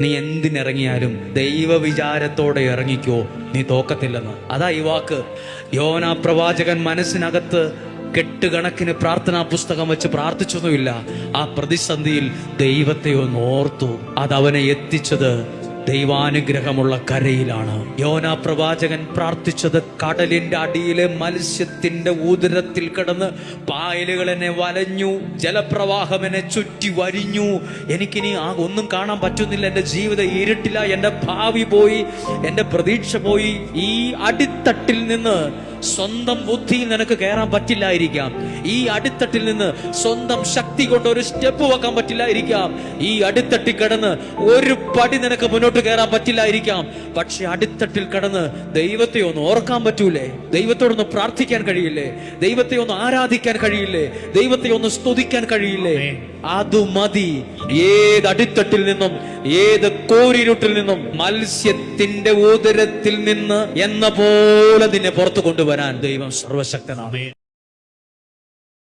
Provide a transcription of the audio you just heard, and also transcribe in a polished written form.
നീ എന്തിനിറങ്ങിയാലും ദൈവവിചാരത്തോടെ ഇറങ്ങിക്കോ, നീ തോക്കത്തില്ലെന്ന്. അതാ ഈ വാക്ക്. യോനാ പ്രവാചകൻ മനസ്സിനകത്ത് കെട്ടുകണക്കിന് പ്രാർത്ഥനാ പുസ്തകം വെച്ച് പ്രാർത്ഥിച്ചൊന്നുമില്ല. ആ പ്രതിസന്ധിയിൽ ദൈവത്തെ ഒന്ന് ഓർത്തു. അതവനെ എത്തിച്ചത് ദൈവാനുഗ്രഹമുള്ള കരയിലാണ്. യോനാ പ്രവാചകൻ പ്രാർത്ഥിച്ചത് കടലിന്റെ അടിയിലെ മത്സ്യത്തിന്റെ ഉദരത്തിൽ കിടന്ന് പായലുകൾ എന്നെ വലഞ്ഞു, ജലപ്രവാഹം എന്നെ ചുറ്റി വരിഞ്ഞു, എനിക്കിനി ഒന്നും കാണാൻ പറ്റുന്നില്ല, എൻ്റെ ജീവിതം ഇരുട്ടില്ല, എൻ്റെ ഭാവി പോയി, എൻ്റെ പ്രതീക്ഷ പോയി. ഈ അടിത്തട്ടിൽ നിന്ന് സ്വന്തം ബുദ്ധിയിൽ നിനക്ക് കയറാൻ പറ്റില്ലായിരിക്കാം. ഈ അടിത്തട്ടിൽ നിന്ന് സ്വന്തം ശക്തി കൊണ്ട് ഒരു സ്റ്റെപ്പ് വെക്കാൻ പറ്റില്ലായിരിക്കാം. ഈ അടിത്തട്ടിൽ കിടന്ന് ഒരു പടി നിനക്ക് മുന്നോട്ട് കയറാൻ പറ്റില്ലായിരിക്കാം. പക്ഷെ അടിത്തട്ടിൽ കിടന്ന് ദൈവത്തെ ഒന്ന് ഓർക്കാൻ പറ്റൂലേ? ദൈവത്തോടൊന്ന് പ്രാർത്ഥിക്കാൻ കഴിയില്ലേ? ദൈവത്തെ ഒന്ന് ആരാധിക്കാൻ കഴിയില്ലേ? ദൈവത്തെ ഒന്ന് സ്തുതിക്കാൻ കഴിയില്ലേ? അത് മതി. ഏത് അടിത്തട്ടിൽ നിന്നും, ഏത് കോരിരുട്ടിൽ നിന്നും, മത്സ്യത്തിന്റെ ഉദരത്തിൽ നിന്ന് എന്ന പോലെ നിന്നെ പുറത്തു കൊണ്ടുവരാൻ ദൈവം സർവശക്തനാണ്.